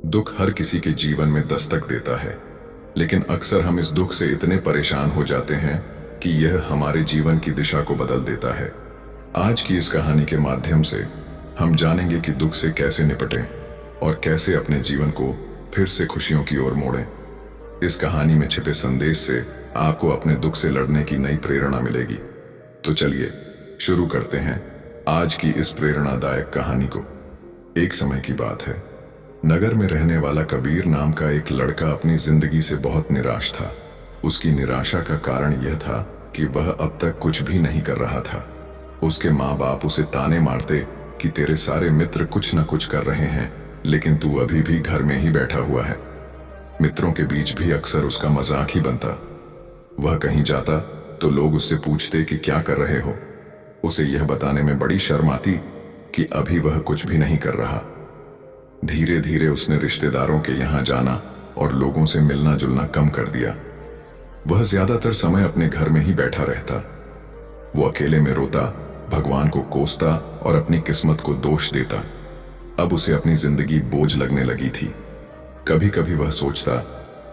दुख हर किसी के जीवन में दस्तक देता है, लेकिन अक्सर हम इस दुख से इतने परेशान हो जाते हैं कि यह हमारे जीवन की दिशा को बदल देता है। आज की इस कहानी के माध्यम से हम जानेंगे कि दुख से कैसे निपटें और कैसे अपने जीवन को फिर से खुशियों की ओर मोड़ें। इस कहानी में छिपे संदेश से आपको अपने दुख से लड़ने की नई प्रेरणा मिलेगी। तो चलिए शुरू करते हैं आज की इस प्रेरणादायक कहानी को। एक समय की बात है, नगर में रहने वाला कबीर नाम का एक लड़का अपनी जिंदगी से बहुत निराश था। उसकी निराशा का कारण यह था कि वह अब तक कुछ भी नहीं कर रहा था। उसके माँ बाप उसे ताने मारते कि तेरे सारे मित्र कुछ न कुछ कर रहे हैं, लेकिन तू अभी भी घर में ही बैठा हुआ है। मित्रों के बीच भी अक्सर उसका मजाक ही बनता। वह कहीं जाता तो लोग उससे पूछते कि क्या कर रहे हो। उसे यह बताने में बड़ी शर्म आती कि अभी वह कुछ भी नहीं कर रहा। धीरे धीरे उसने रिश्तेदारों के यहाँ जाना और लोगों से मिलना जुलना कम कर दिया। वह ज्यादातर समय अपने घर में ही बैठा रहता। वो अकेले में रोता, भगवान को कोसता और अपनी किस्मत को दोष देता। अब उसे अपनी जिंदगी बोझ लगने लगी थी। कभी कभी वह सोचता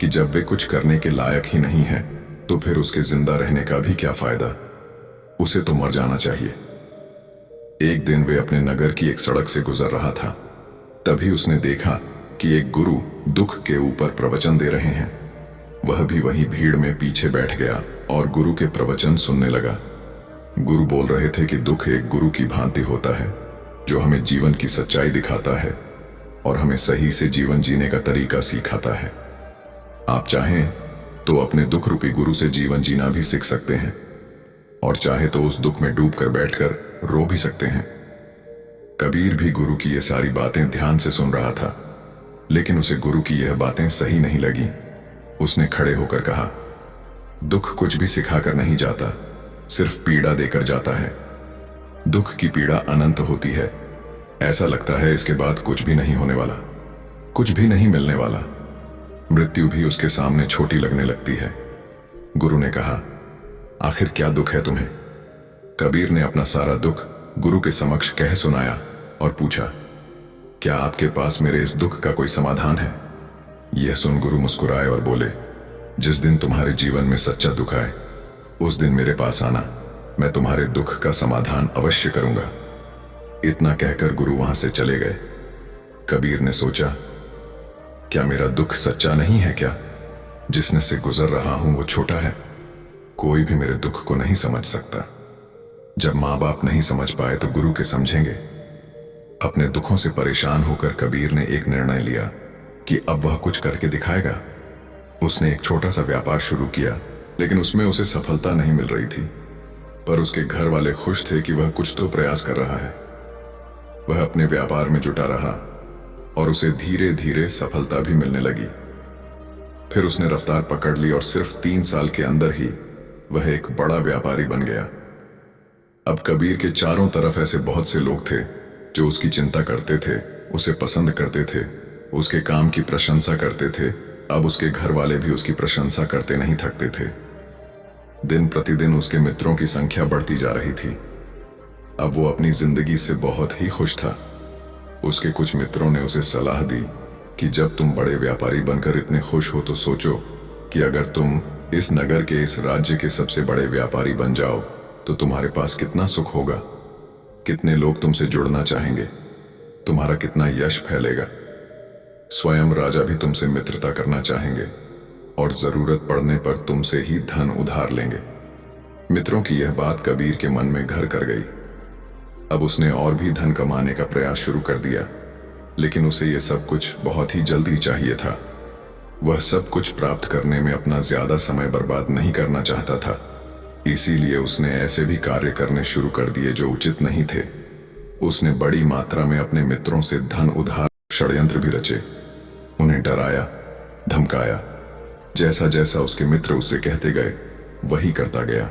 कि जब वे कुछ करने के लायक ही नहीं है तो फिर उसके जिंदा रहने का भी क्या फायदा। उसे तो मर जाना चाहिए। एक दिन वे अपने नगर की एक सड़क से गुजर रहा था। तभी उसने देखा कि एक गुरु दुख के ऊपर प्रवचन दे रहे हैं। वह भी वहीं भीड़ में पीछे बैठ गया और गुरु के प्रवचन सुनने लगा। गुरु बोल रहे थे कि दुख एक गुरु की भांति होता है, जो हमें जीवन की सच्चाई दिखाता है और हमें सही से जीवन जीने का तरीका सिखाता है। आप चाहें तो अपने दुख रूपी गुरु से जीवन जीना भी सीख सकते हैं, और चाहे तो उस दुख में डूबकर बैठकर रो भी सकते हैं। कबीर भी गुरु की ये सारी बातें ध्यान से सुन रहा था, लेकिन उसे गुरु की यह बातें सही नहीं लगी। उसने खड़े होकर कहा, दुख कुछ भी सिखाकर नहीं जाता, सिर्फ पीड़ा देकर जाता है। दुख की पीड़ा अनंत होती है। ऐसा लगता है इसके बाद कुछ भी नहीं होने वाला, कुछ भी नहीं मिलने वाला। मृत्यु भी उसके सामने छोटी लगने लगती है। गुरु ने कहा, आखिर क्या दुख है तुम्हें? कबीर ने अपना सारा दुख गुरु के समक्ष कह सुनाया और पूछा, क्या आपके पास मेरे इस दुख का कोई समाधान है? यह सुन गुरु मुस्कुराए और बोले, जिस दिन तुम्हारे जीवन में सच्चा दुख आए उस दिन मेरे पास आना, मैं तुम्हारे दुख का समाधान अवश्य करूंगा। इतना कहकर गुरु वहां से चले गए। कबीर ने सोचा, क्या मेरा दुख सच्चा नहीं है क्या? जिसने से गुजर रहा हूं वो छोटा है, कोई भी मेरे दुख को नहीं समझ सकता। जब माँ बाप नहीं समझ पाए तो गुरु के समझेंगे। अपने दुखों से परेशान होकर कबीर ने एक निर्णय लिया कि अब वह कुछ करके दिखाएगा। उसने एक छोटा सा व्यापार शुरू किया, लेकिन उसमें उसे सफलता नहीं मिल रही थी। पर उसके घर वाले खुश थे कि वह कुछ तो प्रयास कर रहा है। वह अपने व्यापार में जुटा रहा और उसे धीरे धीरे सफलता भी मिलने लगी। फिर उसने रफ्तार पकड़ ली और सिर्फ 3 साल के अंदर ही वह एक बड़ा व्यापारी बन गया। अब कबीर के चारों तरफ ऐसे बहुत से लोग थे जो उसकी चिंता करते थे, उसे पसंद करते थे, उसके काम की प्रशंसा करते थे। अब उसके घर वाले भी उसकी प्रशंसा करते नहीं थकते थे। दिन प्रतिदिन उसके मित्रों की संख्या बढ़ती जा रही थी। अब वो अपनी जिंदगी से बहुत ही खुश था। उसके कुछ मित्रों ने उसे सलाह दी कि जब तुम बड़े व्यापारी बनकर इतने खुश हो तो सोचो कि अगर तुम इस नगर के, इस राज्य के सबसे बड़े व्यापारी बन जाओ तो तुम्हारे पास कितना सुख होगा, कितने लोग तुमसे जुड़ना चाहेंगे, तुम्हारा कितना यश फैलेगा। स्वयं राजा भी तुमसे मित्रता करना चाहेंगे और जरूरत पड़ने पर तुमसे ही धन उधार लेंगे। मित्रों की यह बात कबीर के मन में घर कर गई। अब उसने और भी धन कमाने का प्रयास शुरू कर दिया, लेकिन उसे यह सब कुछ बहुत ही जल्दी चाहिए था। वह सब कुछ प्राप्त करने में अपना ज्यादा समय बर्बाद नहीं करना चाहता था। इसीलिए उसने ऐसे भी कार्य करने शुरू कर दिए जो उचित नहीं थे। उसने बड़ी मात्रा में अपने मित्रों से धन उधार षड्यंत्र भी रचे, उन्हें डराया, धमकाया। जैसा जैसा उसके मित्र उससे कहते गए वही करता गया।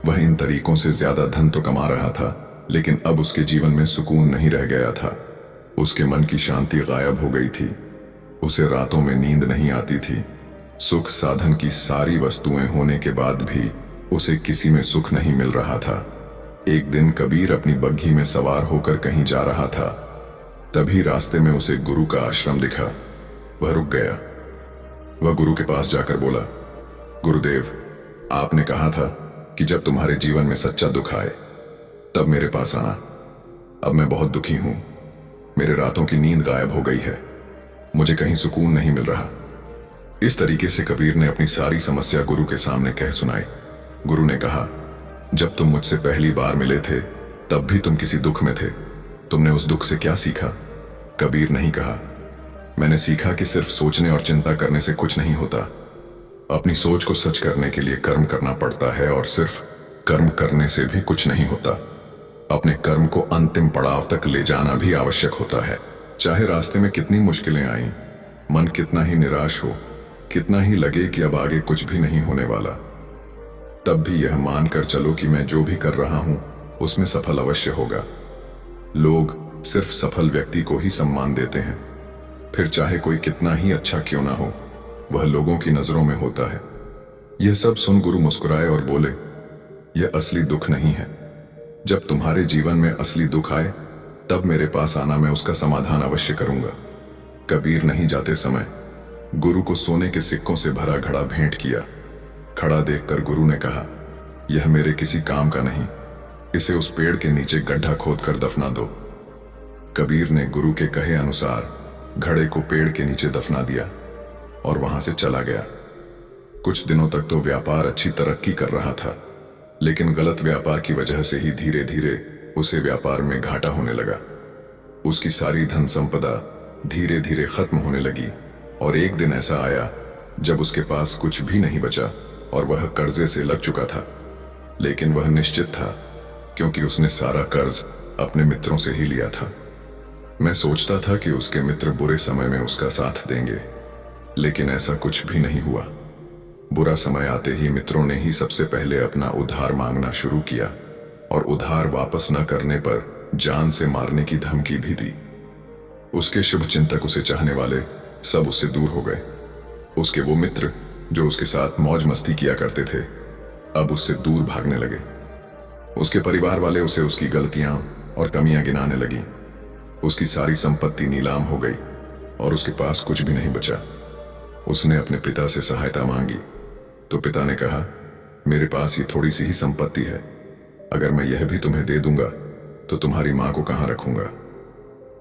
वह इन तरीकों से ज्यादा धन तो कमा रहा था, लेकिन अब उसके जीवन में सुकून नहीं रह गया था। उसके मन की शांति गायब हो गई थी। उसे रातों में नींद नहीं आती थी। सुख साधन की सारी वस्तुएं होने के बाद भी उसे किसी में सुख नहीं मिल रहा था। एक दिन कबीर अपनी बग्घी में सवार होकर कहीं जा रहा था। तभी रास्ते में उसे गुरु का आश्रम दिखा। वह रुक गया। वह गुरु के पास जाकर बोला, गुरुदेव, आपने कहा था कि जब तुम्हारे जीवन में सच्चा दुख आए तब मेरे पास आना। अब मैं बहुत दुखी हूं। मेरे रातों की नींद गायब हो गई है। मुझे कहीं सुकून नहीं मिल रहा। इस तरीके से कबीर ने अपनी सारी समस्या गुरु के सामने कह सुनाई। गुरु ने कहा, जब तुम मुझसे पहली बार मिले थे तब भी तुम किसी दुख में थे। तुमने उस दुख से क्या सीखा? कबीर नहीं कहा, मैंने सीखा कि सिर्फ सोचने और चिंता करने से कुछ नहीं होता। अपनी सोच को सच करने के लिए कर्म करना पड़ता है, और सिर्फ कर्म करने से भी कुछ नहीं होता। अपने कर्म को अंतिम पड़ाव तक ले जाना भी आवश्यक होता है। चाहे रास्ते में कितनी मुश्किलें आईं, मन कितना ही निराश हो, कितना ही लगे कि अब आगे कुछ भी नहीं होने वाला, तब भी यह मानकर चलो कि मैं जो भी कर रहा हूं उसमें सफल अवश्य होगा। लोग सिर्फ सफल व्यक्ति को ही सम्मान देते हैं, फिर चाहे कोई कितना ही अच्छा क्यों ना हो, वह लोगों की नजरों में होता है। यह सब सुन गुरु मुस्कुराए और बोले, यह असली दुख नहीं है। जब तुम्हारे जीवन में असली दुख आए तब मेरे पास आना, मैं उसका समाधान अवश्य करूंगा। कबीर नहीं जाते समय गुरु को सोने के सिक्कों से भरा घड़ा भेंट किया। खड़ा देखकर गुरु ने कहा, यह मेरे किसी काम का नहीं, इसे उस पेड़ के नीचे गड्ढा खोदकर दफना दो। कबीर ने गुरु के कहे अनुसार घड़े को पेड़ के नीचे दफना दिया और वहां से चला गया। कुछ दिनों तक तो व्यापार अच्छी तरक्की कर रहा था, लेकिन गलत व्यापार की वजह से ही धीरे धीरे उसे व्यापार में घाटा होने लगा। उसकी सारी धन संपदा धीरे धीरे खत्म होने लगी, और एक दिन ऐसा आया जब उसके पास कुछ भी नहीं बचा और वह कर्जे से लग चुका था। लेकिन वह निश्चित था, क्योंकि उसने सारा कर्ज अपने मित्रों से ही लिया था। मैं सोचता था कि उसके मित्र बुरे समय में उसका साथ देंगे, लेकिन ऐसा कुछ भी नहीं हुआ। बुरा समय आते ही मित्रों ने ही सबसे पहले अपना उधार मांगना शुरू किया, और उधार वापस न करने पर जान से मारने की धमकी भी दी। उसके शुभ चिंतक, उसे चाहने वाले सब उससे दूर हो गए। उसके वो मित्र जो उसके साथ मौज मस्ती किया करते थे, अब उससे दूर भागने लगे। उसके परिवार वाले उसे उसकी गलतियां और कमियां गिनाने लगी। उसकी सारी संपत्ति नीलाम हो गई और उसके पास कुछ भी नहीं बचा। उसने अपने पिता से सहायता मांगी तो पिता ने कहा, मेरे पास ये थोड़ी सी ही संपत्ति है, अगर मैं यह भी तुम्हें दे दूंगा तो तुम्हारी मां को कहां रखूंगा?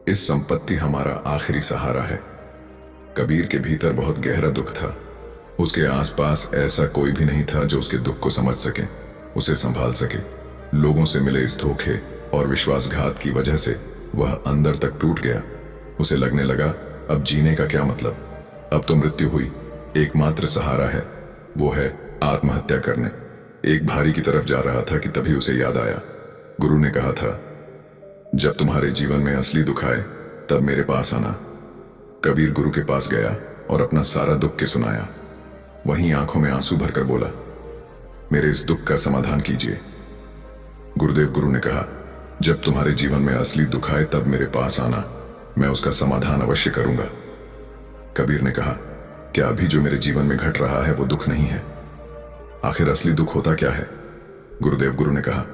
इस संपत्ति हमारा आखिरी सहारा है। कबीर के भीतर बहुत गहरा दुख था। उसके आसपास ऐसा कोई भी नहीं था जो उसके दुख को समझ सके, उसे संभाल सके। लोगों से मिले इस धोखे और विश्वासघात की वजह से वह अंदर तक टूट गया। उसे लगने लगा, अब जीने का क्या मतलब? अब तो मृत्यु हुई, एकमात्र सहारा है वो है आत्महत्या करने। एक भारी की तरफ जा रहा था कि तभी उसे याद आया, गुरु ने कहा था, जब तुम्हारे जीवन में असली दुख आए तब मेरे पास आना। कबीर गुरु के पास गया और अपना सारा दुख के सुनाया। वहीं आंखों में आंसू भरकर बोला, मेरे इस दुख का समाधान कीजिए। गुरुदेव, गुरु ने कहा, जब तुम्हारे जीवन में असली दुख आए तब मेरे पास आना, मैं उसका समाधान अवश्य करूंगा। कबीर ने कहा, क्या अभी जो मेरे जीवन में घट रहा है वो दुख नहीं है? आखिर असली दुख होता क्या है? गुरुदेव, गुरु ने कहा,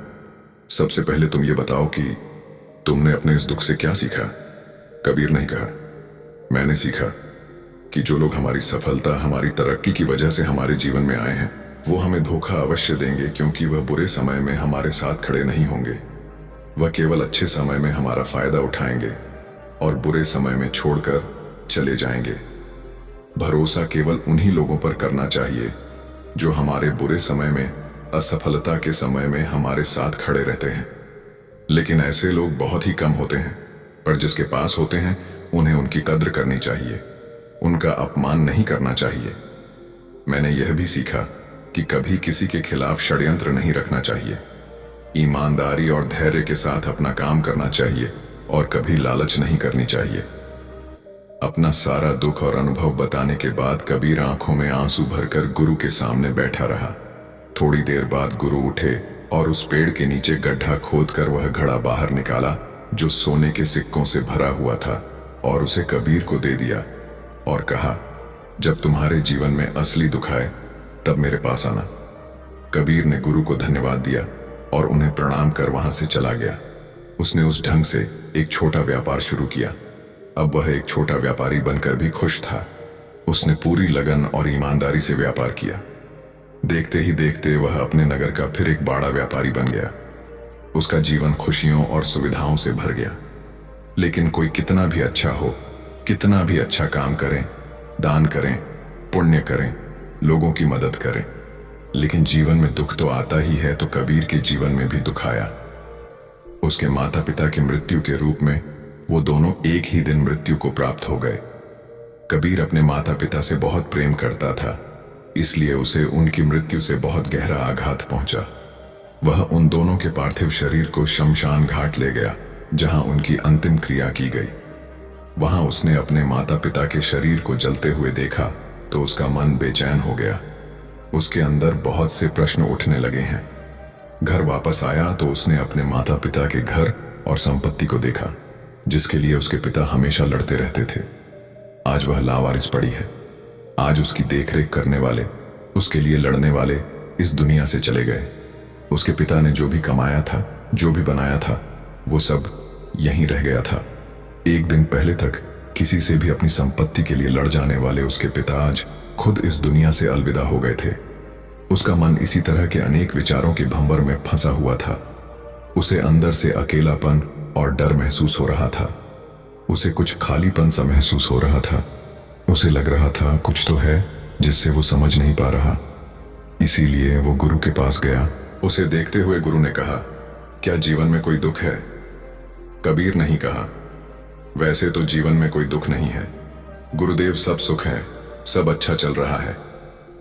सबसे पहले तुम ये बताओ कि तुमने अपने इस दुख से क्या सीखा? कबीर ने कहा, मैंने सीखा कि जो लोग हमारी सफलता, हमारी तरक्की की वजह से हमारे जीवन में आए हैं, वो हमें धोखा अवश्य देंगे, क्योंकि वह बुरे समय में हमारे साथ खड़े नहीं होंगे। वह केवल अच्छे समय में हमारा फायदा उठाएंगे और बुरे समय में छोड़कर चले जाएंगे। भरोसा केवल उन्हीं लोगों पर करना चाहिए जो हमारे बुरे समय में, असफलता के समय में हमारे साथ खड़े रहते हैं। लेकिन ऐसे लोग बहुत ही कम होते हैं, पर जिसके पास होते हैं उन्हें उनकी कद्र करनी चाहिए, उनका अपमान नहीं करना चाहिए। मैंने यह भी सीखा कि कभी किसी के खिलाफ षड्यंत्र नहीं रखना चाहिए। ईमानदारी और धैर्य के साथ अपना काम करना चाहिए और कभी लालच नहीं करनी चाहिए। अपना सारा दुख और अनुभव बताने के बाद कबीर आंखों में आंसू भरकर गुरु के सामने बैठा रहा। थोड़ी देर बाद गुरु उठे और उस पेड़ के नीचे गड्ढा खोदकर वह घड़ा बाहर निकाला जो सोने के सिक्कों से भरा हुआ था, और उसे कबीर को दे दिया और कहा, जब तुम्हारे जीवन में असली दुख आए तब मेरे पास आना। कबीर ने गुरु को धन्यवाद दिया और उन्हें प्रणाम कर वहां से चला गया। उसने उस ढंग से एक छोटा व्यापार शुरू किया। अब वह एक छोटा व्यापारी बनकर भी खुश था। उसने पूरी लगन और ईमानदारी से व्यापार किया। देखते ही देखते वह अपने नगर का फिर एक बड़ा व्यापारी बन गया। उसका जीवन खुशियों और सुविधाओं से भर गया। लेकिन कोई कितना भी अच्छा हो, कितना भी अच्छा काम करें, दान करें, पुण्य करें, लोगों की मदद करें, लेकिन जीवन में दुख तो आता ही है। तो कबीर के जीवन में भी दुख आया। उसके माता पिता की मृत्यु के रूप में वो दोनों एक ही दिन मृत्यु को प्राप्त हो गए। कबीर अपने माता पिता से बहुत प्रेम करता था, इसलिए उसे उनकी मृत्यु से बहुत गहरा आघात पहुंचा। वह उन दोनों के पार्थिव शरीर को शमशान घाट ले गया, जहां उनकी अंतिम क्रिया की गई। वहां उसने अपने माता पिता के शरीर को जलते हुए देखा तो उसका मन बेचैन हो गया। उसके अंदर बहुत से प्रश्न उठने लगे हैं। घर वापस आया तो उसने अपने माता पिता के घर और संपत्ति को देखा, जिसके लिए उसके पिता हमेशा लड़ते रहते थे। आज वह लावारिस पड़ी है। आज उसकी देखरेख करने वाले, उसके लिए लड़ने वाले इस दुनिया से चले गए। उसके पिता ने जो भी कमाया था, जो भी बनाया था, वो सब यहीं रह गया था। एक दिन पहले तक किसी से भी अपनी संपत्ति के लिए लड़ जाने वाले उसके पिता आज खुद इस दुनिया से अलविदा हो गए थे। उसका मन इसी तरह के अनेक विचारों के भंवर में फंसा हुआ था। उसे अंदर से अकेलापन और डर महसूस हो रहा था। उसे कुछ खालीपन सा महसूस हो रहा था। उसे लग रहा था कुछ तो है जिससे वो समझ नहीं पा रहा। इसीलिए वो गुरु के पास गया। उसे देखते हुए गुरु ने कहा, क्या जीवन में कोई दुख है? कबीर नहीं कहा, वैसे तो जीवन में कोई दुख नहीं है गुरुदेव, सब सुख है, सब अच्छा चल रहा है।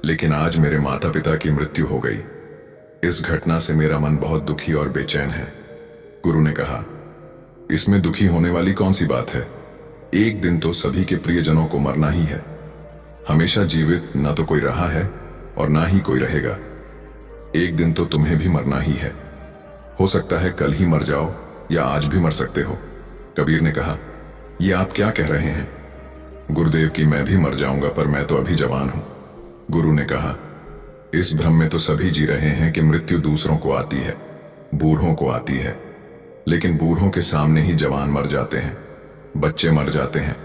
लेकिन आज मेरे माता पिता की मृत्यु हो गई। इस घटना से मेरा मन बहुत दुखी और बेचैन है। गुरु ने कहा, इसमें दुखी होने वाली कौन सी बात है? एक दिन तो सभी के प्रियजनों को मरना ही है। हमेशा जीवित ना तो कोई रहा है और ना ही कोई रहेगा। एक दिन तो तुम्हें भी मरना ही है। हो सकता है कल ही मर जाओ या आज भी मर सकते हो। कबीर ने कहा, यह आप क्या कह रहे हैं? गुरुदेव की मैं भी मर जाऊंगा, पर मैं तो अभी जवान हूं। गुरु ने कहा, इस भ्रम में तो सभी जी रहे हैं कि मृत्यु दूसरों को आती है, बूढ़ों को आती है। लेकिन बूढ़ों के सामने ही जवान मर जाते हैं, बच्चे मर जाते हैं।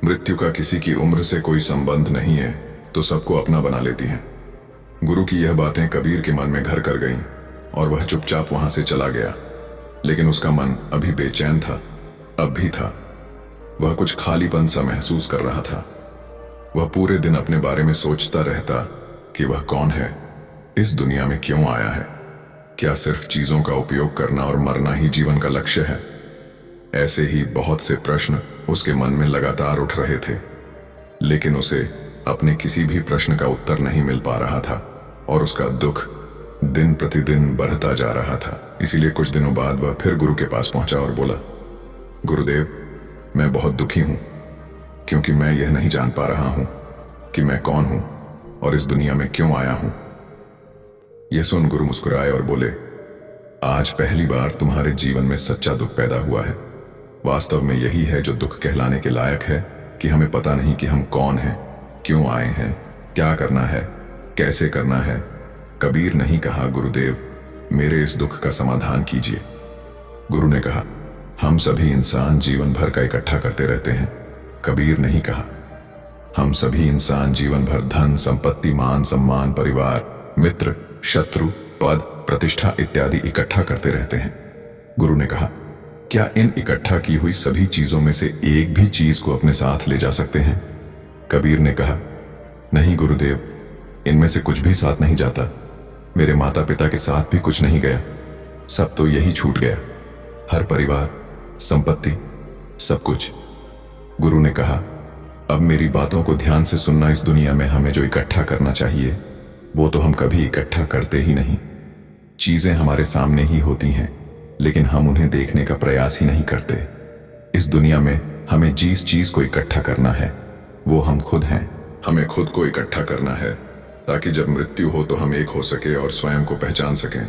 मृत्यु का किसी की उम्र से कोई संबंध नहीं है, तो सबको अपना बना लेती हैं। गुरु की यह बातें कबीर के मन में घर कर गईं और वह चुपचाप वहां से चला गया। लेकिन उसका मन अभी बेचैन था, अब भी था। वह कुछ खालीपन सा महसूस कर रहा था। वह पूरे दिन अपने बारे में सोचता रहता कि वह कौन है, इस दुनिया में क्यों आया है। क्या सिर्फ चीजों का उपयोग करना और मरना ही जीवन का लक्ष्य है? ऐसे ही बहुत से प्रश्न उसके मन में लगातार उठ रहे थे, लेकिन उसे अपने किसी भी प्रश्न का उत्तर नहीं मिल पा रहा था और उसका दुख दिन प्रतिदिन बढ़ता जा रहा था। इसीलिए कुछ दिनों बाद वह फिर गुरु के पास पहुंचा और बोला, गुरुदेव, मैं बहुत दुखी हूं, क्योंकि मैं यह नहीं जान पा रहा हूं कि मैं कौन हूं और इस दुनिया में क्यों आया हूं। यह सुन गुरु मुस्कुराए और बोले, आज पहली बार तुम्हारे जीवन में सच्चा दुख पैदा हुआ है। वास्तव में यही है जो दुख कहलाने के लायक है, कि हमें पता नहीं कि हम कौन हैं, क्यों आए हैं, क्या करना है, कैसे करना है। कबीर नहीं कहा, गुरुदेव मेरे इस दुख का समाधान कीजिए। गुरु ने कहा, हम सभी इंसान जीवन भर का इकट्ठा करते रहते हैं। कबीर नहीं कहा, हम सभी इंसान जीवन भर धन, संपत्ति, मान, सम्मान, परिवार, मित्र, शत्रु, पद, प्रतिष्ठा इत्यादि इकट्ठा करते रहते हैं। गुरु ने कहा, क्या इन इकट्ठा की हुई सभी चीजों में से एक भी चीज को अपने साथ ले जा सकते हैं? कबीर ने कहा, नहीं गुरुदेव, इनमें से कुछ भी साथ नहीं जाता। मेरे माता पिता के साथ भी कुछ नहीं गया, सब तो यही छूट गया। हर परिवार, संपत्ति, सब कुछ। गुरु ने कहा, अब मेरी बातों को ध्यान से सुनना। इस दुनिया में हमें जो इकट्ठा करना चाहिए वो तो हम कभी इकट्ठा करते ही नहीं। चीजें हमारे सामने ही होती हैं, लेकिन हम उन्हें देखने का प्रयास ही नहीं करते। इस दुनिया में हमें जिस चीज को इकट्ठा करना है वो हम खुद हैं। हमें खुद को इकट्ठा करना है ताकि जब मृत्यु हो तो हम एक हो सके और स्वयं को पहचान सकें।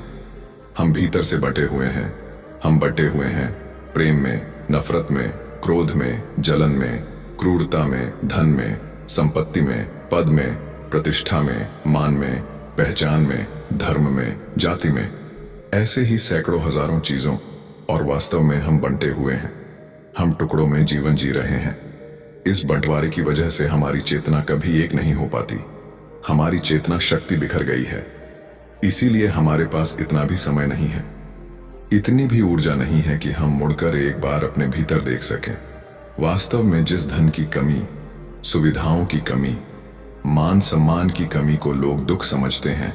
हम भीतर से बटे हुए हैं। हम बटे हुए हैं प्रेम में, नफरत में, क्रोध में, जलन में, क्रूरता में, धन में, संपत्ति में, पद में, प्रतिष्ठा में, मान में, पहचान में, धर्म में, जाति में। ऐसे ही सैकड़ों हजारों चीजों, और वास्तव में हम बंटे हुए हैं। हम टुकड़ों में जीवन जी रहे हैं। इस बंटवारे की वजह से हमारी चेतना कभी एक नहीं हो पाती। हमारी चेतना शक्ति बिखर गई है। इसीलिए हमारे पास इतना भी समय नहीं है, इतनी भी ऊर्जा नहीं है कि हम मुड़कर एक बार अपने भीतर देख सकें। वास्तव में जिस धन की कमी, सुविधाओं की कमी, मान सम्मान की कमी को लोग दुख समझते हैं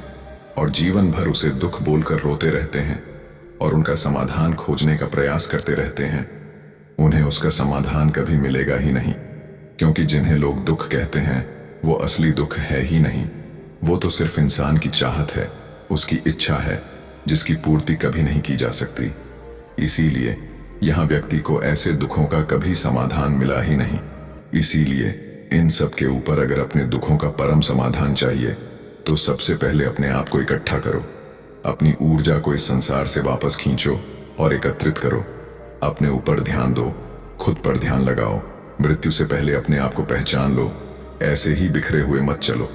और जीवन भर उसे दुख बोलकर रोते रहते हैं और उनका समाधान खोजने का प्रयास करते रहते हैं, उन्हें उसका समाधान कभी मिलेगा ही नहीं। क्योंकि जिन्हें लोग दुख कहते हैं वो असली दुख है ही नहीं। वो तो सिर्फ इंसान की चाहत है, उसकी इच्छा है, जिसकी पूर्ति कभी नहीं की जा सकती। इसीलिए यहाँ व्यक्ति को ऐसे दुखों का कभी समाधान मिला ही नहीं। इसीलिए इन सब के ऊपर अगर अपने दुखों का परम समाधान चाहिए तो सबसे पहले अपने आप को इकट्ठा करो। अपनी ऊर्जा को इस संसार से वापस खींचो और एकत्रित करो। अपने ऊपर ध्यान दो, खुद पर ध्यान लगाओ। मृत्यु से पहले अपने आप को पहचान लो। ऐसे ही बिखरे हुए मत चलो।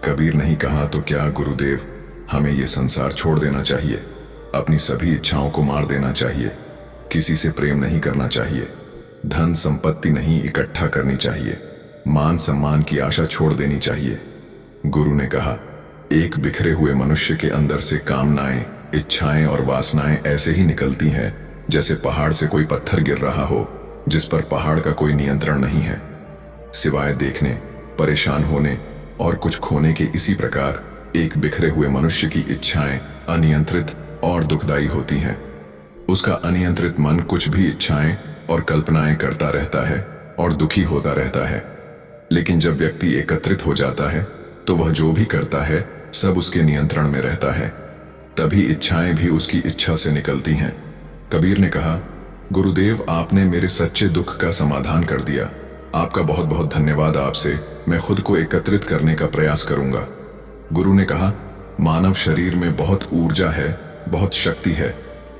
कबीर नहीं कहा तो क्या गुरुदेव, हमें ये संसार छोड़ देना चाहिए, अपनी सभी इच्छाओं को मार देना चाहिए, किसी से प्रेम नहीं करना चाहिए, धन संपत्ति नहीं इकट्ठा करनी चाहिए, मान सम्मान की आशा छोड़ देनी चाहिए। गुरु ने कहा, एक बिखरे हुए मनुष्य के अंदर से कामनाएं, इच्छाएं और वासनाएं ऐसे ही निकलती हैं जैसे पहाड़ से कोई पत्थर गिर रहा हो जिस पर पहाड़ का कोई नियंत्रण नहीं है। सिवाय देखने, परेशान होने और कुछ खोने के इसी प्रकार एक बिखरे हुए मनुष्य की इच्छाएं अनियंत्रित और दुखदायी होती हैं। उसका अनियंत्रित मन कुछ भी इच्छाएं और कल्पनाएं करता रहता है और दुखी होता रहता है। लेकिन जब व्यक्ति एकत्रित हो जाता है तो वह जो भी करता है सब उसके नियंत्रण में रहता है। तभी इच्छाएं भी उसकी इच्छा से निकलती हैं। कबीर ने कहा, गुरुदेव आपने मेरे सच्चे दुख का समाधान कर दिया। आपका बहुत बहुत धन्यवाद। आपसे मैं खुद को एकत्रित करने का प्रयास करूंगा। गुरु ने कहा, मानव शरीर में बहुत ऊर्जा है, बहुत शक्ति है,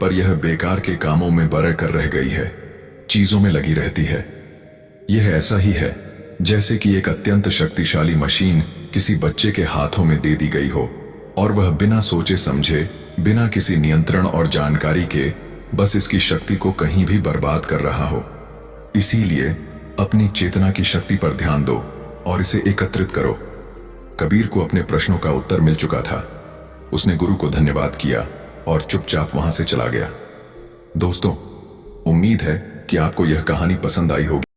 पर यह बेकार के कामों में बरह कर रह गई है, चीजों में लगी रहती है। यह ऐसा ही है जैसे कि एक अत्यंत शक्तिशाली मशीन किसी बच्चे के हाथों में दे दी गई हो और वह बिना सोचे समझे, बिना किसी नियंत्रण और जानकारी के बस इसकी शक्ति को कहीं भी बर्बाद कर रहा हो। इसीलिए अपनी चेतना की शक्ति पर ध्यान दो और इसे एकत्रित करो। कबीर को अपने प्रश्नों का उत्तर मिल चुका था। उसने गुरु को धन्यवाद किया और चुपचाप वहां से चला गया। दोस्तों, उम्मीद है कि आपको यह कहानी पसंद आई होगी।